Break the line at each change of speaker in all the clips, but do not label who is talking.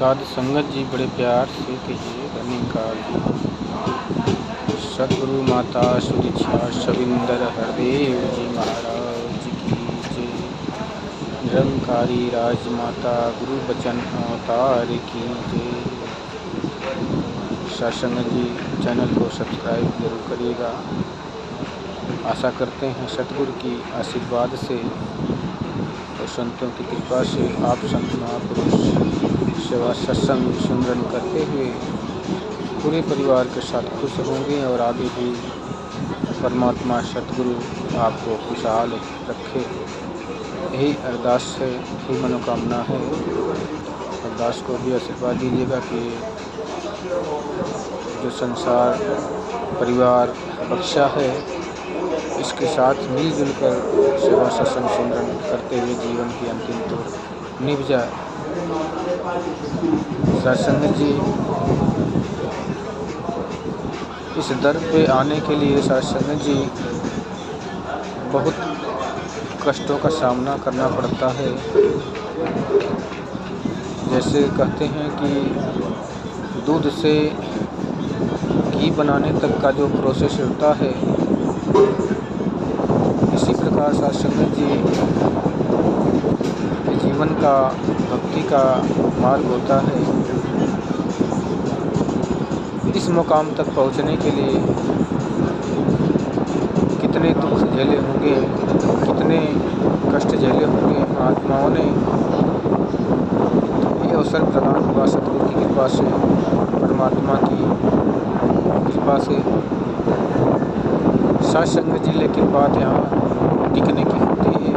साध संगत जी बड़े प्यार से कहिए रनिंकार जी। सदगुरु माता सुदीक्षा शविंदर हरदेव जी महाराज की जय। निरंकारी राजमाता गुरु बचन अवतार की जय। सत्संग जी चैनल को सब्सक्राइब जरूर करिएगा। आशा करते हैं सतगुरु की आशीर्वाद से और संतों की कृपा से आप संत महापुरुष सेवा सत्संग सिमरन करते हुए पूरे परिवार के साथ खुश होंगे और आगे भी परमात्मा सतगुरु आपको खुशहाल रखे। यही अरदास है, यही मनोकामना है। अरदास को भी आशीर्वाद दीजिएगा कि जो संसार परिवार बख्शा है इसके साथ मिलजुल कर सेवा सत्संग सिमरन करते हुए जीवन की अंतिम तोड़ निभ जाए। सत्संग जी इस दर पे आने के लिए सत्संग जी बहुत कष्टों का सामना करना पड़ता है। जैसे कहते हैं कि दूध से घी बनाने तक का जो प्रोसेस होता है, इसी प्रकार सत्संग जी जीवन का भक्ति का मार्ग होता है। इस मुकाम तक पहुंचने के लिए कितने दुख झेले होंगे, कितने कष्ट झेले होंगे महात्माओं ने। ये अवसर प्रदान हुआ सतगुरु की कृपा से, परमात्मा की कृपा से। सत्संग जी लेकिन बात यहाँ टिकने की होती है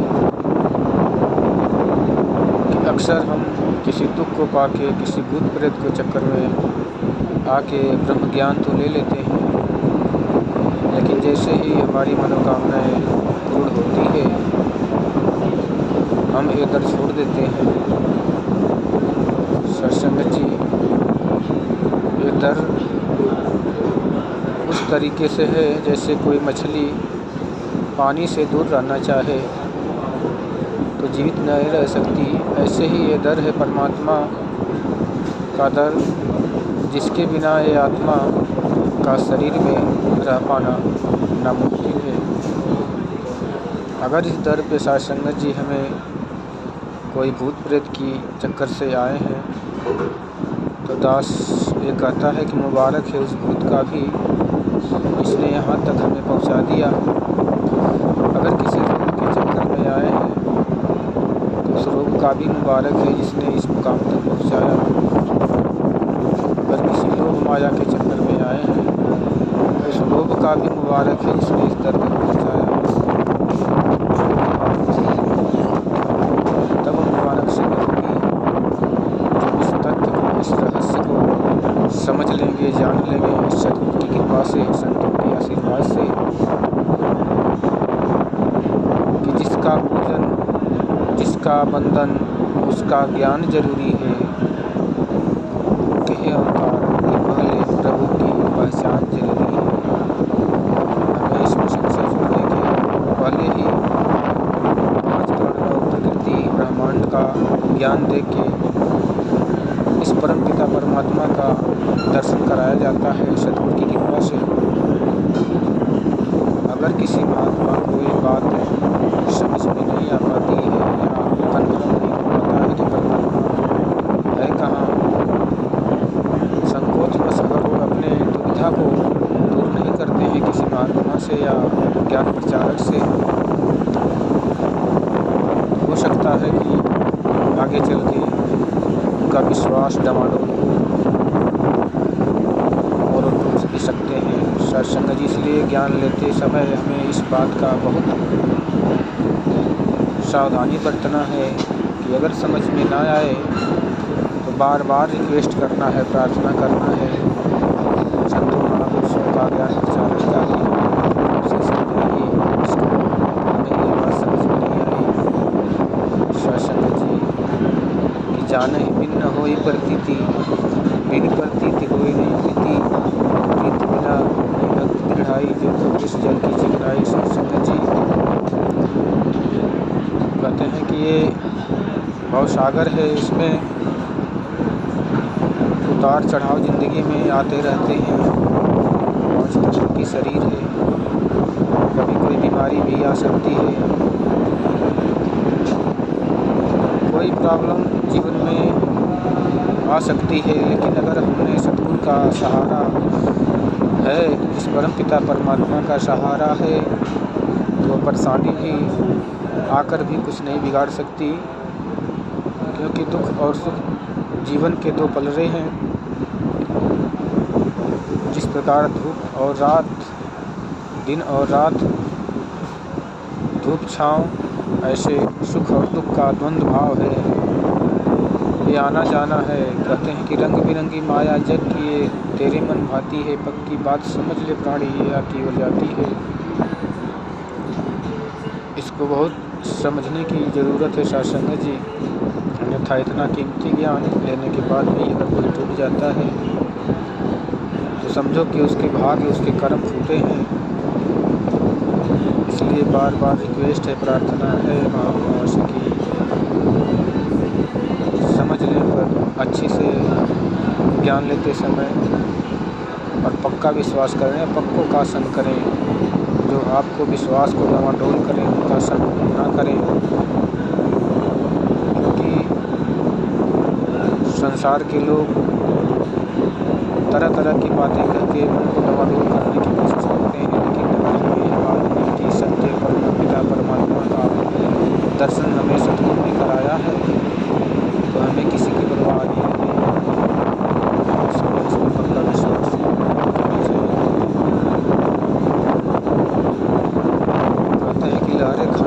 कि अक्सर हम किसी दुख को पाके, किसी भूत प्रेत के चक्कर में आके ब्रह्म ज्ञान तो ले लेते हैं, लेकिन जैसे ही हमारी मनोकामनाएं पूर्ण होती है हम ये दर छोड़ देते हैं। सत्संग जी ये दर उस तरीके से है जैसे कोई मछली पानी से दूर रहना चाहे तो जीवित नहीं रह सकती। ऐसे ही ये दर है परमात्मा का दर, जिसके बिना ये आत्मा का शरीर में रह पाना नामुमकिन है। अगर इस दर पे सत्संग जी हमें कोई भूत प्रेत की चक्कर से आए हैं तो दास ये कहता है कि मुबारक है उस भूत का भी, इसने यहाँ तक हमें पहुँचा दिया। अगर किसी रोग के चक्कर में आए हैं तो उस रोग का भी मुबारक है जिसने इस मुकाम तक पहुँचाया। अगर किसी लोभ माया के चक्कर में आए हैं तो उस लोभ का भी मुबारक है जिसने इस दर तक पहुँचाया। तब मुबारक से होगी जो इस तथ्य को, इस रहस्य को समझ लेंगे, जान लेंगे सतगुरु की कृपा से, संतों के आशीर्वाद से, कि जिसका पूजन, जिसका बंधन, उसका ज्ञान जरूरी है। कहे अवतार के पहले प्रभु की पहचान जरूरी है। हमें इस मिशन से जुड़ने के पहले ही पांच प्राण प्रकृति ब्रह्मांड का ज्ञान दे के इस परम पिता परमात्मा का दर्शन कराया जाता है सतगुरु की कृपा से। अगर किसी महात्मा को ये बात समझ में नहीं आ पाती है या कन्फर्म नहीं हो पाता है कि परमात्मा है कहाँ, संकोच बस अगर वो अपने दुविधा को दूर नहीं करते हैं किसी महात्मा से या ज्ञान प्रचारक से, हो सकता है कि आगे चल के उनका विश्वास डमाडोल हो और टूट भी सकते हैं। सत्संग जी इसलिए ज्ञान लेते समय हमें इस बात का बहुत सावधानी बरतना है कि अगर समझ में ना आए तो बार बार रिक्वेस्ट करना है, प्रार्थना करना है संतों महापुरुषों का, ज्ञान प्रचारक का कि उसे समझाइए, इसको हमें ये बात समझ में नहीं आई। सत्संग जी कि जाने भिन्न होई प्रतीति, बिन प्रतीति होई नहीं प्रीति, प्रीति बिना नहीं भक्ति दृढ़ाई, जो तो विष जल की चिकनाई। सत्संग जी कहते हैं कि ये भव सागर है, इसमें उतार चढ़ाव ज़िंदगी में आते रहते हैं। 5 तत्व की शरीर है, कभी कोई बीमारी भी आ सकती है, कोई प्रॉब्लम जीवन में आ सकती है। लेकिन अगर हमने सतगुरु का सहारा है, इस परम पिता परमात्मा का सहारा है, तो परेशानी भी आकर भी कुछ नहीं बिगाड़ सकती, क्योंकि दुख और सुख जीवन के 2 पलड़े हैं। जिस प्रकार धूप और रात, दिन और रात, धूप छाँव, ऐसे सुख और दुख का द्वंद्व भाव है, ये आना जाना है। कहते हैं कि रंग बिरंगी माया जग की ये तेरे मन भाती है, पक्की बात समझ ले प्राणी ये आती और जाती है। इसको बहुत समझने की ज़रूरत है साधुसंगत जी, अन्यथा इतना कीमती ज्ञान लेने के बाद भी अगर कोई टूट जाता है तो समझो कि उसके भाग्य, उसके कर्म फूटे हैं। इसलिए बार बार रिक्वेस्ट है, प्रार्थना है महापुरुष की, समझ लें पर अच्छे से ज्ञान लेते समय और पक्का विश्वास करें, पक्कों का संग करें। जो आपको विश्वास को डामाडोल करें उनका संग ना करें, क्योंकि संसार के लोग तरह तरह की बातें करके मन को डामाडोल करने की कोशिश करते हैं। लेकिन अगर हमें यह बात है कि सत्य परम पिता परमात्मा का दर्शन हमें सतगुरु ने कराया है, तो हमें किसी के